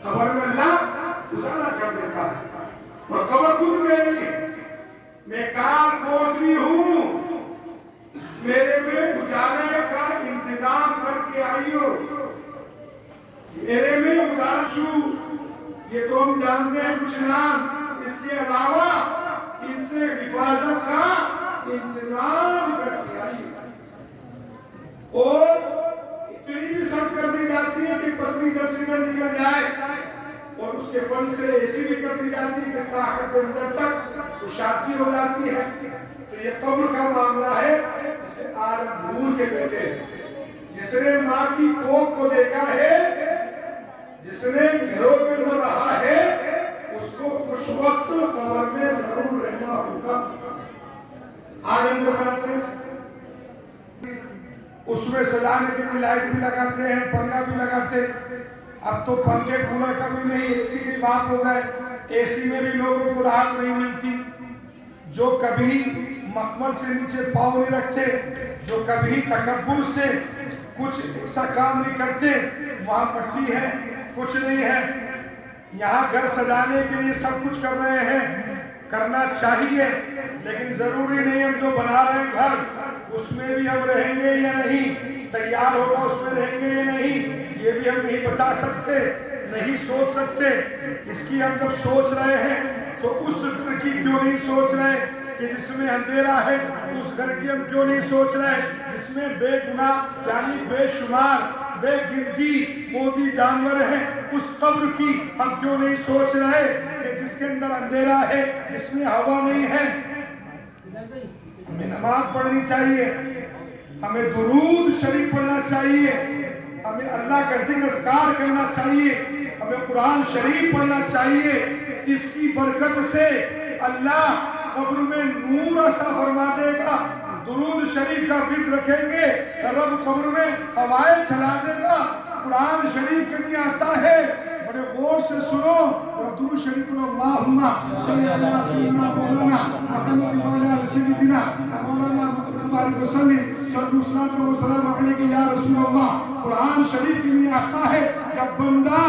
قبر میں اللہ اجالا کر دیتا ہے، اور قبر خود میری ہے، میں کار کوٹری ہوں، میرے میں اجالے کا انتظام کر کے آئیو، میرے میں اجالا چھو، یہ تو ہم جانتے ہیں کچھ نام، اس کے علاوہ ان سے حفاظت کا انتظام کر کے آئیو، اور اتنی بھی سخت کر دی جاتی ہے کہ پسلی در سے نکل جائے، اور اس کے فن سے ایسی بھی کر دی جاتی ہے کہ طاقت اندر تک شادی ہو جاتی ہے۔ تو یہ قبر کا معاملہ ہے، جسے آدم دھور کے بیٹے ہیں، جس نے ماں کی کوکھ کو دیکھا ہے، جس نے گھروں میں نہ رہا ہے، اس کو کچھ وقت قبر میں ضرور رہنا ہوگا۔ آدم کو بناتے ہیں، اس میں سجانے کے لیے لائٹ بھی لگاتے ہیں، پنکھا بھی لگاتے ہیں۔ اب تو پنکھے کولر کا بھی نہیں، اے سی کے باپ ہو گئے، اے سی میں بھی لوگوں کو راحت نہیں ملتی۔ جو کبھی مخمل سے نیچے پاؤں نہیں رکھتے، جو کبھی تکبر سے کچھ ایسا کام نہیں کرتے، وہاں پٹی ہے، کچھ نہیں ہے۔ یہاں گھر سجانے کے لیے سب کچھ کر رہے ہیں، کرنا چاہیے، لیکن ضروری نہیں ہم جو بنا رہے ہیں گھر اس میں بھی ہم رہیں گے یا نہیں، تیار ہوگا اس میں رہیں گے یا نہیں، یہ بھی ہم نہیں بتا سکتے، نہیں سوچ سکتے۔ اس کی ہم جب سوچ رہے ہیں تو اس گھر کی کیوں نہیں سوچ رہے کہ جس میں اندھیرا ہے؟ اس گھر کی ہم کیوں نہیں سوچ رہے جس میں بے گناہ یعنی بے شمار بے گنتی موتی جانور ہیں؟ اس قبر کی ہم کیوں نہیں سوچ رہے کہ جس کے اندر اندھیرا ہے، جس میں ہوا نہیں ہے؟ ہمیں نماز پڑھنی چاہیے، ہمیں درود شریف پڑھنا چاہیے، ہمیں اللہ کا ذکر اذکار کرنا چاہیے، ہمیں قرآن شریف پڑھنا چاہیے۔ اس کی برکت سے اللہ قبر میں نور عطا فرما دے گا۔ درود شریف کا ورد رکھیں گے، رب قبر میں ہوائیں چلا دے گا۔ قرآن شریف کے لیے آتا ہے، بڑے غور سے سنو، درود شریف اللہم صلی اللہ سیدنا مولانا محمد وعلی سیدنا مولانا محمد وسلم صلی اللہ علیہ وسلم یا رسول اللہ۔ قرآن شریف کے لیے آتا ہے جب بندہ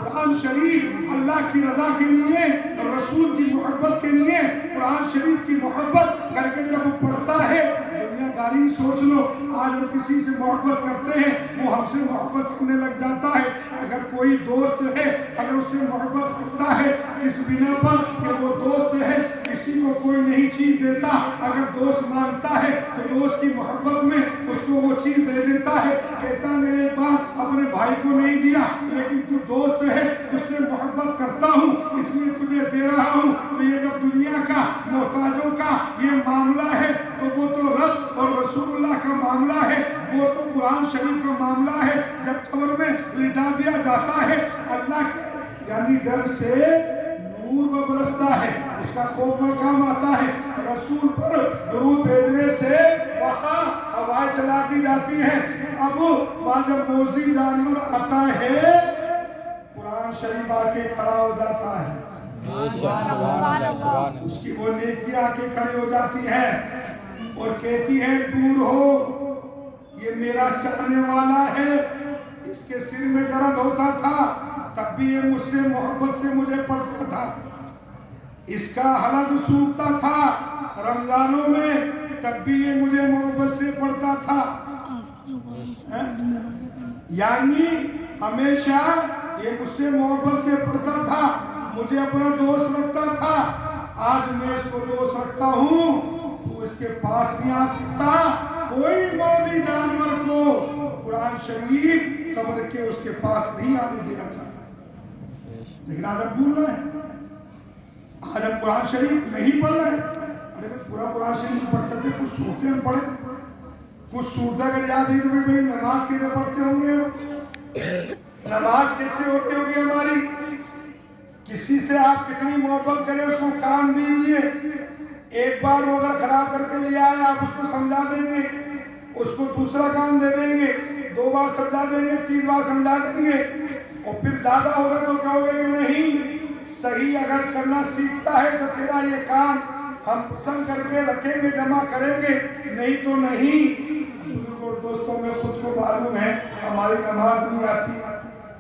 قرآن شریف اللہ کی رضا کے لیے، رسول کی محبت کے لیے قرآن شریف کی محبت کر کے جب وہ پڑھتا ہے، دنیا داری سوچ لو، آج ہم کسی سے محبت کرتے ہیں وہ ہم سے محبت کرنے لگ جاتا ہے۔ اگر کوئی دوست ہے، اگر اس سے محبت کرتا ہے اس بنا پر کہ وہ دوست ہے، کسی کو کوئی نہیں چیز دیتا، اگر دوست مانگتا ہے تو دوست کی محبت میں اس کو وہ چیز دے دیتا ہے، کہتا میرے باپ اپنے بھائی کو نہیں دیا لیکن تو دوست ہے، تجھ سے محبت کرتا ہوں اس لیے تجھے دے رہا ہوں۔ تو یہ جب دنیا کا محتاجوں کا یہ معاملہ ہے تو وہ تو رب اور رسول اللہ کا معاملہ ہے، وہ تو قرآن شریف کا معاملہ ہے۔ جب قبر میں لٹا دیا جاتا ہے، اللہ کے یعنی ڈر سے نور وہ برستا ہے، اس کا خوف مقام آتا ہے، رسول پر درود بھیجنے سے وہاں ہوائیں چلا دی جاتی ہیں۔ اب وہاں جب موذی جانور آتا ہے، قرآن شریف آ کے کھڑا ہو جاتا ہے، اس کی وہ نیکی آ کے کھڑے ہو جاتی ہے اور کہتی ہے دور ہو، یہ میرا چاہنے والا ہے، اس کے سر میں درد ہوتا تھا تب بھی یہ مجھ سے محبت سے مجھے پڑھتا تھا، اس کا حلق سوکھتا تھا رمضانوں میں تب بھی یہ مجھے محبت سے پڑھتا تھا۔ یعنی ہمیشہ یہ مجھ سے محبت سے پڑھتا تھا، مجھے اپنا دوست رکھتا تھا، آج میں اس کو دوست رکھتا ہوں تو اس کے پاس نہیں آ سکتا۔ کوئی موذی جانور کو قرآن شریف قبر کے اس کے پاس نہیں آنے دینا چاہتا، لیکن آج ہم بھول رہے ہیں، آج ہم قرآن شریف نہیں پڑھ رہے ہیں۔ ارے میں پورا قرآن شریف نہیں پڑھ سکتے، کچھ صورتیں ہم پڑھیں، کچھ صورتیں اگر یاد ہے تو بھائی نماز کیسے پڑھتے ہوں گے، نماز کیسے ہوتی ہوگی ہماری؟ کسی سے آپ کتنی محبت کریں اس کو کام دیجئے، ایک بار وہ اگر خراب کر کے لے آئے آپ اس کو سمجھا دیں گے، اس کو دوسرا کام دے دیں گے، 2 بار سمجھا دیں گے، 3 بار سمجھا دیں گے، اور پھر زیادہ ہوگا تو کہو گے کہ نہیں صحیح اگر کرنا سیکھتا ہے تو تیرا یہ کام ہم پسند کر کے رکھیں گے، جمع کریں گے، نہیں تو نہیں۔ بزرگوں اور دوستوں میں خود کو معلوم ہے ہماری نماز نہیں آتی،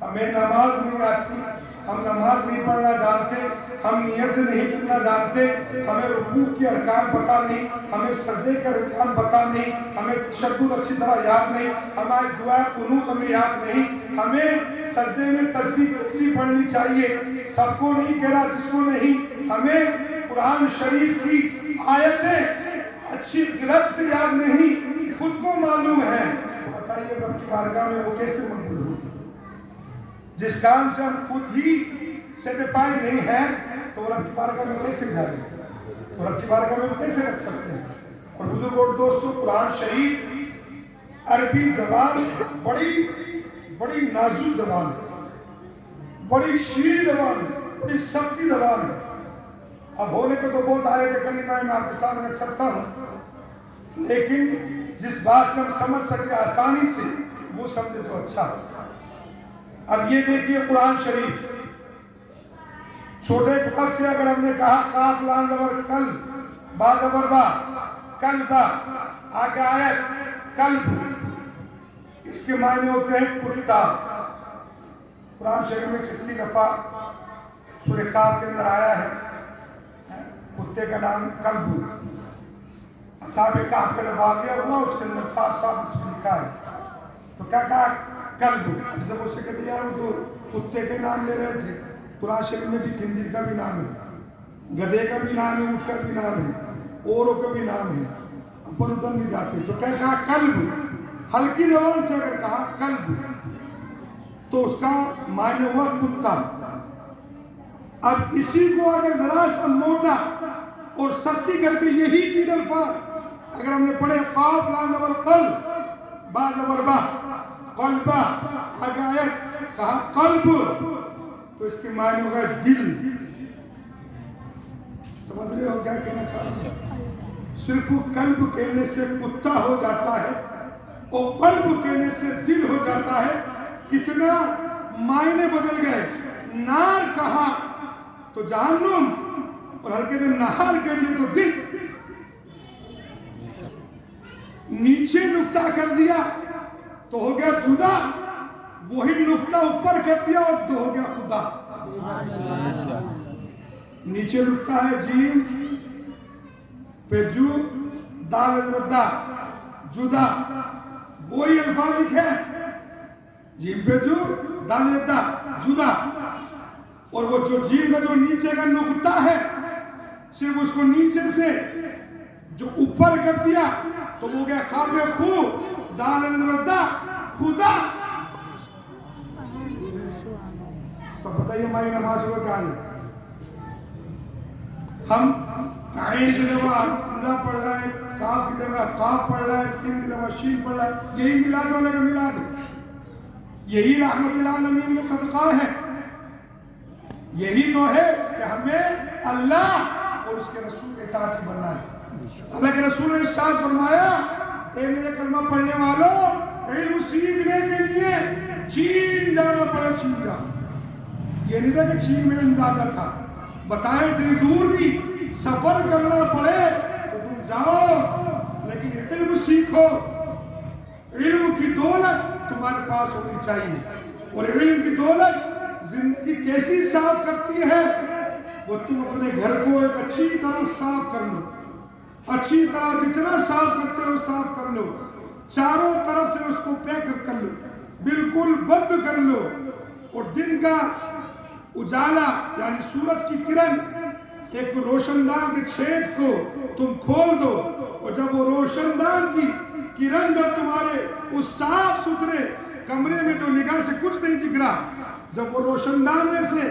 ہمیں نماز نہیں آتی، ہم نماز نہیں پڑھنا جانتے، ہم نیت نہیں کرنا جانتے، ہمیں رکوع کے ارکان پتہ نہیں، ہمیں سجدے کے ارکان پتہ نہیں، ہمیں تشہد اچھی طرح یاد نہیں، ہماری دعا قنوت ہمیں یاد نہیں، ہمیں سجدے میں تسبیح کیسی پڑھنی چاہیے سب کو نہیں کہہ رہا، جس کو نہیں، ہمیں قرآن شریف کی آیتیں اچھی غلط سے یاد نہیں، خود کو معلوم ہے، تو بتائیے رب کی بارگاہ میں وہ کیسے مقبول ہو؟ جس کام سے ہم خود ہی سیٹیفائیڈ نہیں ہیں تو وہ رب کی بارگاہ میں کیسے جائیں گے؟ وہ رب کی بارگاہ میں کیسے رکھ سکتے ہیں؟ اور بزرگ اور دوستو، قرآن شریف عربی زبان بڑی نازک زبان ہے، بڑی شیریں زبان ہے، بڑی سختی زبان ہے۔ اب ہونے کو تو بہت آیت کریمہ میں آپ کے سامنے رکھ سکتا ہوں، لیکن جس بات سے ہم سمجھ سکے آسانی سے وہ سمجھے تو اچھا۔ اب یہ دیکھیے قرآن شریف چھوٹے حرف سے اگر ہم نے کہا قاف لام زبر کل، با زبر با، کلبا، آگے آیت کلب، اس کے معنی ہوتے ہیں کتا۔ قرآن شریف میں کتنی دفعہ سورہ کاف کے اندر آیا ہے کتے کا نام کلب؟ اصحاب کہف کا جب واقعہ ہوا اس کے اندر صاف صاف اس میں لکھا ہے، تو کیا کہا؟ کلب۔ جب اسے کہتے یار وہ تو کتے کے نام لے رہے تھے، قرآن شریف میں بھی خنزیر کا بھی نام ہے، گدھے کا بھی نام ہے، اونٹ کا بھی نام ہے، اوروں کا بھی نام ہے، اپن ادھر نہیں جاتے، تو کیا کہا؟ کلب۔ ہلکی زبان سے اگر کہا کلب تو اس کا معنی ہوا کتا۔ اب اسی کو اگر ذرا سا موٹا اور سختی کر کے یہی تین الفاظ اگر ہم نے پڑھے قاف لام زبر قل، با زبر با، قلبا، آگے آیت کہا قلب، تو اس کے معنی ہوگا دل۔ سمجھ رہے ہو کیا کہنا چاہ رہے ہیں؟ صرف قلب کہنے سے کتا ہو جاتا ہے اور قلب کہنے سے دل ہو جاتا ہے، کتنا معنی بدل گئے۔ نار کہا تو جہنم، اور ہلکے دن نہار کے لیے تو دل، نیچے نقطہ کر دیا تو ہو گیا جدا، وہی نقطہ اوپر کر دیا اور تو ہو گیا خدا۔ نیچے نقطہ ہے جیم پہ جو، دال دا، جدا، وہی الفاظ لکھے جیم پہ جو، دال دا، جدا، اور وہ جو جیم کا جو نیچے کا نقطہ ہے صرف اس کو نیچے سے جو اوپر کر دیا تو وہ گیا خواب خو، دال دا، خدا۔ تو بتائیے ہماری نماز کو کیا ہے؟ ہم عین کی جگہ اندہ پڑھ رہا ہے، کاف کی جگہ قاف پڑھ رہا ہے، سین کی جگہ شین پڑھ رہا ہے، یہی میلاد والے کا میلاد ہے، یہی رحمت العالمین کا صدقہ ہے، یہی تو ہے کہ ہمیں اللہ اور اس کے رسول کے اطاعتی بننا ہے۔ اللہ کے رسول نے ارشاد فرمایا، اے میرے کلمہ پڑھنے والوں، علم سیکھنے کے لیے چین جانا پڑے، چین جا۔ یہ نہیں تھا کہ چین میں علم زیادہ تھا، بتائیں اتنی دور بھی سفر کرنا پڑے تو تم جاؤ، لیکن علم سیکھو۔ علم کی دولت تمہارے پاس ہونی چاہیے، اور علم کی دولت زندگی کیسی صاف کرتی ہے؟ وہ تم اپنے گھر کو ایک اچھی طرح صاف کر لو، اچھی طرح جتنا صاف کرتے ہو صاف کر لو، چاروں طرف سے اس کو پیک کر لو، بالکل بند کر لو، اور دن کا اجالا یعنی سورج کی کرن، ایک روشن دان کے چھید کو تم کھول دو، اور جب وہ روشن دان کی کرن جب تمہارے اس صاف ستھرے کمرے میں جو نگاہ سے کچھ نہیں دکھ رہا، جب وہ روشن دان میں سے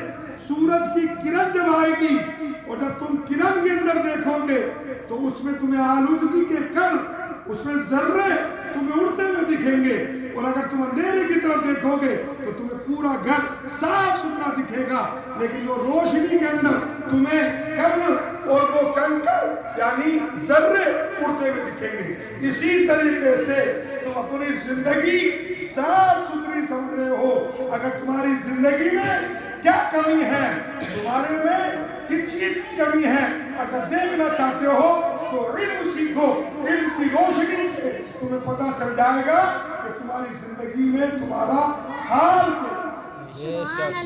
سورج کی کرن جب آئے گی اور جب تم کرن کے اندر دیکھو گے تو اس میں تمہیں آلودگی کے کر، اس میں ذرے تمہیں اڑتے ہوئے دکھیں گے، اور اگر تم اندھیرے کی طرف دیکھو گے تو تمہیں پورا گھر صاف ستھرا دکھے گا، لیکن وہ روشنی کے اندر تمہیں کرن اور وہ کنکر یعنی ذرے اڑتے ہوئے دکھیں گے۔ اسی طریقے سے تم اپنی زندگی صاف ستھری سمجھ رہے ہو، اگر تمہاری زندگی میں کیا کمی ہے، تمہارے میں کس چیز کی کمی ہے، اگر دیکھنا چاہتے ہو تو علم سیکھو، علم کی روشنی سے تمہیں پتہ چل جائے گا کہ تمہاری زندگی میں تمہارا حال کیسا ہے۔